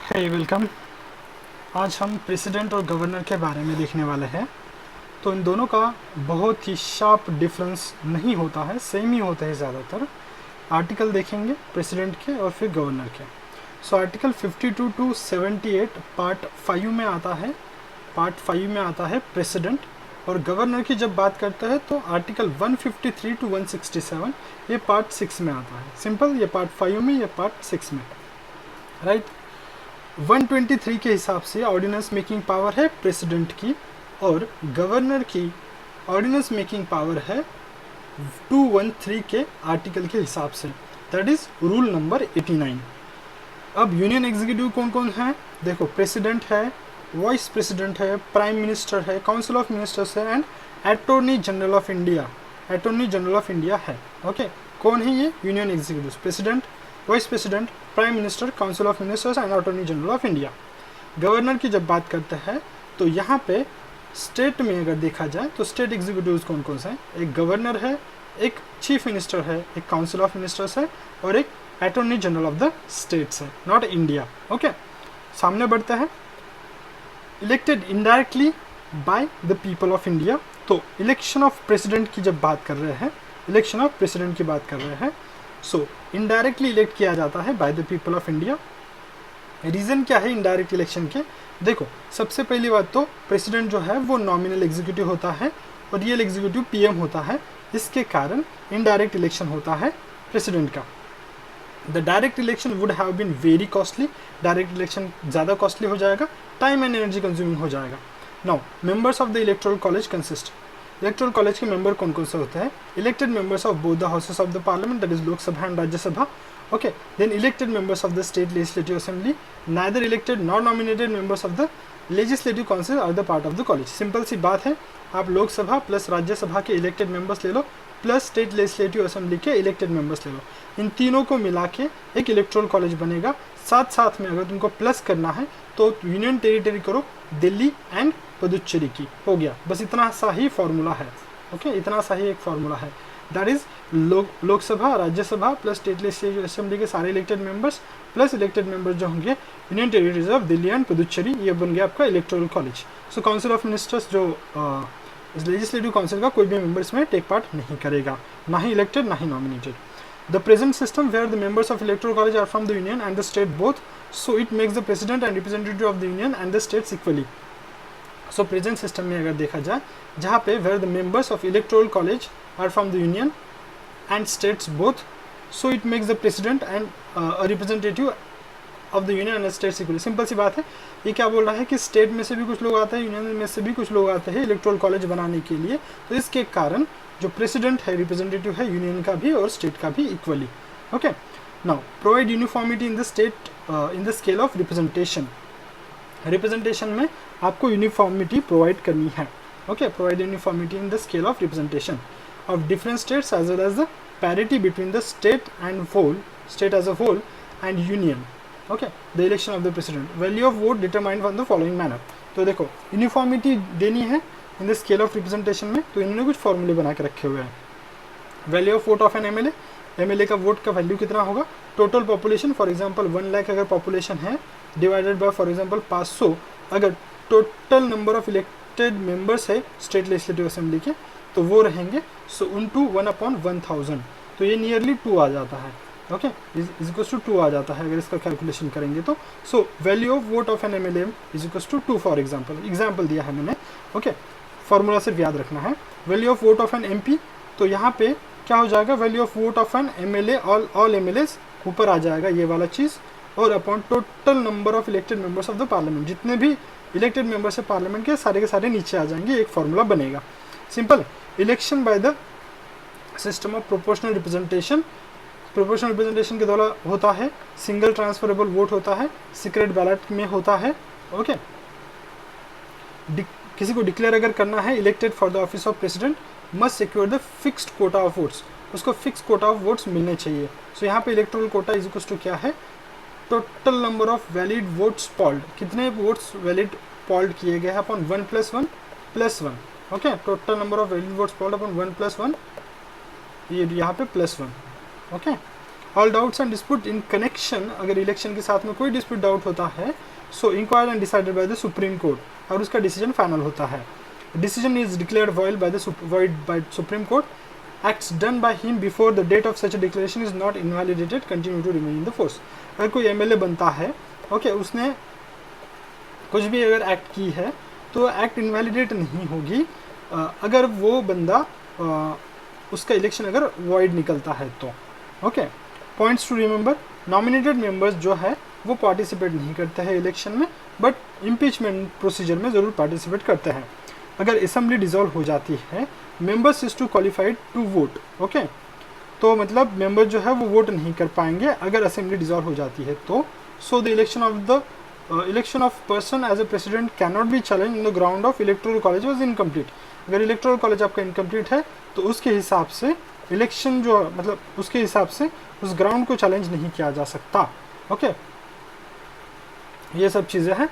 हे welcome. आज हम president और गवर्नर के बारे में देखने वाले हैं। तो इन दोनों का बहुत ही शार्प डिफरेंस नहीं होता है, सेम ही होते हैं ज़्यादातर। आर्टिकल देखेंगे प्रेसिडेंट के और फिर गवर्नर के। सो आर्टिकल 52 टू 78 पार्ट 5 में आता है। पार्ट 5 में आता है प्रेसिडेंट। और गवर्नर की जब बात करते हैं तो आर्टिकल 153 टू 167 ये पार्ट 6 में आता है। सिंपल, ये पार्ट 5 में, ये पार्ट 6 में, राइट। 123 के हिसाब से ऑर्डिनेंस मेकिंग पावर है प्रेसिडेंट की, और गवर्नर की ऑर्डिनेंस मेकिंग पावर है 213 के आर्टिकल के हिसाब से, दैट इज रूल नंबर 89। अब यूनियन एग्जीक्यूटिव कौन कौन है देखो, प्रेसिडेंट है, वाइस प्रेसिडेंट है, प्राइम मिनिस्टर है, काउंसिल ऑफ मिनिस्टर्स है, and attorney general of India. Attorney general of India है, ओके। कौन है ये union executive? President, vice president, prime minister, council of ministers and attorney general of India. Governor की जब बात करते हैं तो यहाँ पे स्टेट में अगर देखा जाए तो स्टेट एग्जीक्यूटिव्स कौन कौन से हैं? एक गवर्नर है, एक चीफ मिनिस्टर है, एक काउंसिल ऑफ मिनिस्टर्स है, और एक attorney general of the states है, नॉट इंडिया, ओके। सामने बढ़ते हैं। Elected indirectly by the people of India. तो इलेक्शन ऑफ प्रेसिडेंट की जब बात कर रहे हैं, इलेक्शन ऑफ प्रेसिडेंट की बात कर रहे हैं, सो इनडायरेक्टली इलेक्ट किया जाता है by the people of India. Reason क्या है इनडायरेक्ट इलेक्शन के? देखो, सबसे पहली बात तो प्रेसिडेंट जो है वो नॉमिनल एग्जीक्यूटिव होता है और रियल एग्जीक्यूटिव पीएम होता है। इसके कारण इनडायरेक्ट इलेक्शन होता है प्रेसिडेंट का। The direct election would have been very costly. Direct election ज़्यादा कॉस्टली हो जाएगा, टाइम एंड एनर्जी कंज्यूमिंग हो जाएगा। Now members of the electoral college consist. Electoral college के मेंबर कौन कौन से होते हैं? Elected members of both the houses of the parliament, that is Lok Sabha and Rajya Sabha, okay. Then elected members of the state legislative assembly, neither elected nor nominated members of the legislative council are the part of the college। Simple सी बात है, आप Lok Sabha plus Rajya Sabha के elected members ले लो plus state legislative assembly के elected members ले लो, इन तीनों को मिला के एक इलेक्टोरल कॉलेज बनेगा। साथ साथ में अगर तुमको प्लस करना है तो यूनियन टेरिटरी करो दिल्ली एंड पुदुचेरी की, हो गया। बस इतना सा ही फॉर्मूला है, ओके, इतना सा ही एक फॉर्मूला है। That is Lok Sabha, Rajya Sabha plus state legislative assembly के सारे elected members plus elected members जो होंगे union territories of Delhi and Puducherry, ये बन गया आपका electoral college. So council of ministers जो लेजिस्लेटिव काउंसिल का कोई भी मेंबर इसमें टेक पार्ट नहीं करेगा, ना ही इलेक्टेड ना ही nominated. The present system where the members of electoral college are from the union and the state both, so it makes the president and representative of the union and the states equally. So present system में अगर देखा जाए, जहाँ पे where the members of electoral college are from the union and states both, so it makes the president and a representative of the union and states equally। Simple सी बात है। ये क्या बोल रहा है कि स्टेट में से भी कुछ लोग आते हैं, यूनियन में से भी कुछ लोग आते हैं इलेक्टोरल कॉलेज बनाने के लिए, तो इसके कारण जो प्रेसिडेंट है रिप्रेजेंटेटिव है यूनियन का भी और स्टेट का भी equally, okay. Now provide uniformity in the state in the scale of representation. Representation में आपको यूनिफॉर्मिटी प्रोवाइड करनी है, okay. Provide uniformity in the scale of representation of different states as well as the parity between the state as a whole and union, okay। The election of the president, value of vote determined from the following manner। तो देखो uniformity देनी है in the scale of representation में, तो इन्होंने कुछ फॉर्मूले बना के रखे हुए हैं। Value of vote of an MLA, MLA का वोट का वैल्यू कितना होगा? Total population, for example 1 lakh अगर पॉपुलेशन है डिवाइडेड बाय फॉर एग्जांपल 500, अगर total number of elected members है स्टेट लेजिस्लेटिव असेंबली के तो वो रहेंगे सो इनटू 1/1000, तो ये नियरली 2 आ जाता है, ओके, इज इक्वल्स टू 2 आ जाता है अगर इसका कैलकुलेशन करेंगे तो। So value of vote of an MLA is equals to 2 for example दिया है मैंने, ओके। फॉर्मूला सिर्फ याद रखना है। Value of vote of an MP, तो यहाँ पे क्या हो जाएगा? Value of vote of an MLA, all MLAs ऊपर आ जाएगा ये वाला चीज़, और upon total number of elected members of the parliament, जितने भी इलेक्टेड मेंबर्स है पार्लियामेंट के सारे नीचे आ जाएंगे, एक फॉर्मूला बनेगा। Simple. Election by the system of proportional representation, proportional representation के द्वारा होता है। सिंगल ट्रांसफरेबल वोट होता है, सीक्रेट बैलेट में होता है, ओके। किसी को डिक्लेयर अगर करना है elected for the office of president must secure the fixed quota of votes, उसको फिक्स कोटा ऑफ वोट्स मिलने चाहिए। सो यहाँ पे electoral quota is equal to क्या है? Total number of valid votes polled, कितने वोट्स वैलिड पॉल्ड किए गए हैं upon 1+1+1, okay. Total number of valid votes polled upon 1+1, ये यहाँ पे +1, okay. All doubts and dispute in connection, अगर इलेक्शन के साथ में कोई डिस्प्यूट डाउट होता है, so inquired and decided by the supreme court, और उसका डिसीजन फाइनल होता है। Decision is declared void by supreme court, acts done by him before the date of such a declaration is not invalidated continue to remain in the force। अगर कोई MLA बनता है, okay, उसने कुछ भी अगर एक्ट की है तो एक्ट इनवैलिडेट नहीं होगी अगर वो बंदा उसका इलेक्शन अगर वॉइड निकलता है तो। Okay, points to remember, nominated members जो है वो पार्टिसिपेट नहीं करते हैं इलेक्शन में, बट इम्पीचमेंट प्रोसीजर में ज़रूर पार्टिसिपेट करते हैं। अगर असेंबली डिसॉल्व हो जाती है, members is to qualified to vote. Okay, तो मतलब मेंबर जो है वो वोट नहीं कर पाएंगे अगर असेंबली डिसॉल्व हो जाती है तो। So the election of person as a president can not be challenge in the ground of electoral college was incomplete. अगर इलेक्टोरल कॉलेज आपका इनकम्प्लीट है तो उसके हिसाब से इलेक्शन जो मतलब उसके हिसाब से उस ग्राउंड को चैलेंज नहीं किया जा सकता। ओके, ये सब चीज़ें हैं।